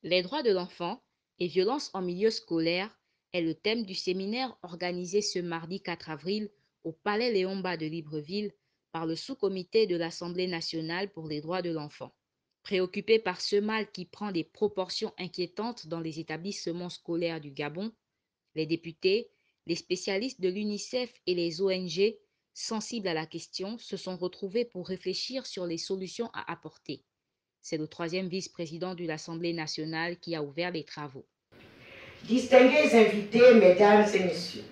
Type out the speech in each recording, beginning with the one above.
Les droits de l'enfant et violences en milieu scolaire est le thème du séminaire organisé ce mardi 4 avril au Palais Léon-Bas de Libreville par le sous-comité de l'Assemblée nationale pour les droits de l'enfant. Préoccupé par ce mal qui prend des proportions inquiétantes dans les établissements scolaires du Gabon, les députés, les spécialistes de l'UNICEF et les ONG sensibles à la question se sont retrouvés pour réfléchir sur les solutions à apporter. C'est le troisième vice-président de l'Assemblée nationale qui a ouvert les travaux. Distingués invités, mesdames et messieurs,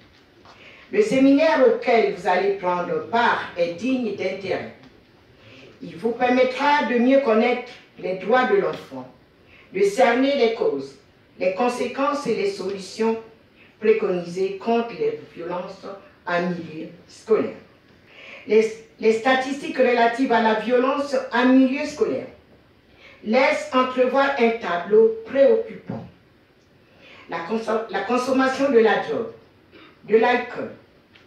le séminaire auquel vous allez prendre part est digne d'intérêt. Il vous permettra de mieux connaître les droits de l'enfant, de cerner les causes, les conséquences et les solutions préconisées contre les violences en milieu scolaire. Les statistiques relatives à la violence en milieu scolaire laissent entrevoir un tableau préoccupant. La consommation de la drogue, de l'alcool,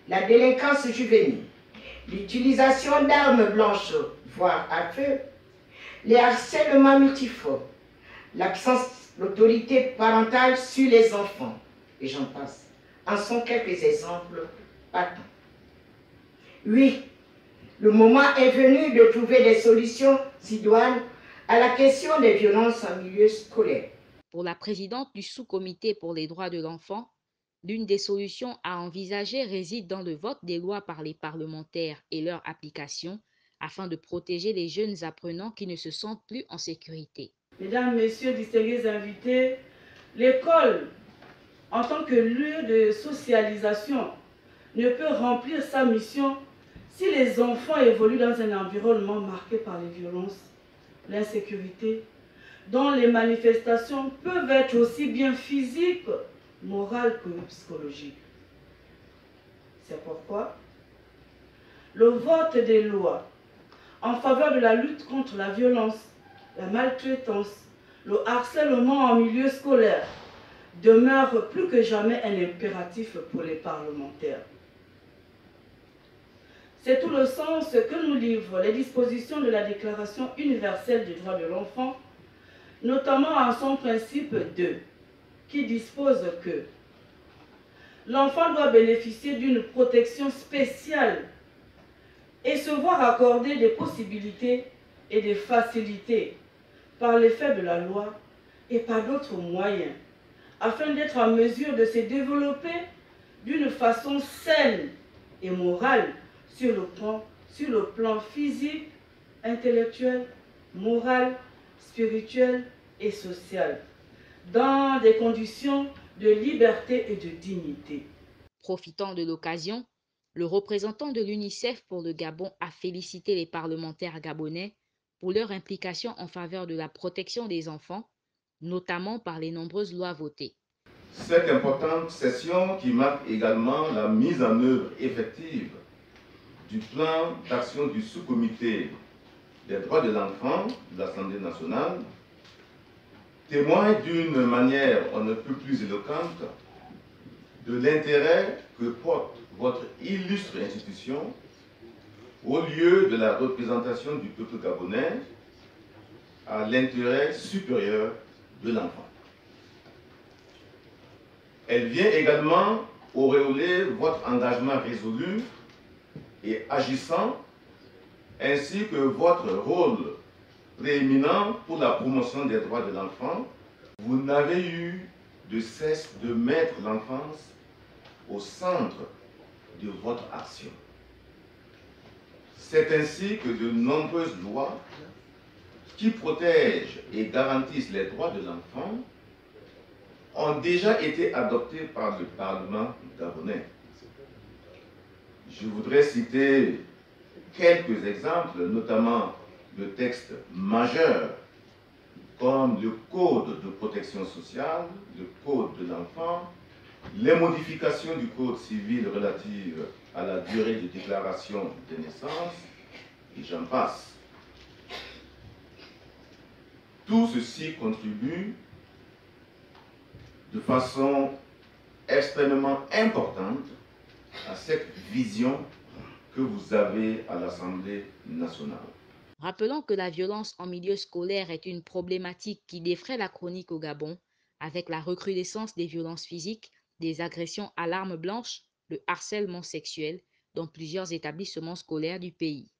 la délinquance juvénile, l'utilisation d'armes blanches, voire à feu, les harcèlements multiformes, l'absence d'autorité parentale sur les enfants, et j'en passe, en sont quelques exemples patents. Oui, le moment est venu de trouver des solutions idoines à la question des violences en milieu scolaire. Pour la présidente du sous-comité pour les droits de l'enfant, l'une des solutions à envisager réside dans le vote des lois par les parlementaires et leur application afin de protéger les jeunes apprenants qui ne se sentent plus en sécurité. Mesdames, Messieurs, distingués invités, l'école, en tant que lieu de socialisation, ne peut remplir sa mission si les enfants évoluent dans un environnement marqué par les violences, l'insécurité, dont les manifestations peuvent être aussi bien physiques, morales que psychologiques. C'est pourquoi le vote des lois en faveur de la lutte contre la violence, la maltraitance, le harcèlement en milieu scolaire demeure plus que jamais un impératif pour les parlementaires. C'est tout le sens que nous livrent les dispositions de la Déclaration universelle des droits de l'enfant, notamment en son principe 2, qui dispose que l'enfant doit bénéficier d'une protection spéciale et se voir accorder des possibilités et des facilités par l'effet de la loi et par d'autres moyens, afin d'être en mesure de se développer d'une façon saine et morale sur le plan physique, intellectuel, moral, spirituel et social, dans des conditions de liberté et de dignité. Profitant de l'occasion, le représentant de l'UNICEF pour le Gabon a félicité les parlementaires gabonais pour leur implication en faveur de la protection des enfants, notamment par les nombreuses lois votées. Cette importante session qui marque également la mise en œuvre effective du plan d'action du sous-comité des droits de l'enfant de l'Assemblée nationale témoigne d'une manière on ne peut plus éloquente de l'intérêt que porte votre illustre institution au lieu de la représentation du peuple gabonais à l'intérêt supérieur de l'enfant. Elle vient également auréoler votre engagement résolu et agissant, ainsi que votre rôle prééminent pour la promotion des droits de l'enfant. Vous n'avez eu de cesse de mettre l'enfance au centre de votre action. C'est ainsi que de nombreuses lois qui protègent et garantissent les droits de l'enfant ont déjà été adoptées par le Parlement gabonais. Je voudrais citer quelques exemples, notamment de textes majeurs comme le Code de protection sociale, le Code de l'enfant, les modifications du Code civil relatives à la durée de déclaration de naissance, et j'en passe. Tout ceci contribue de façon extrêmement importante à cette vision que vous avez à l'Assemblée nationale. Rappelons que la violence en milieu scolaire est une problématique qui défraie la chronique au Gabon, avec la recrudescence des violences physiques, des agressions à l'arme blanche, le harcèlement sexuel dans plusieurs établissements scolaires du pays.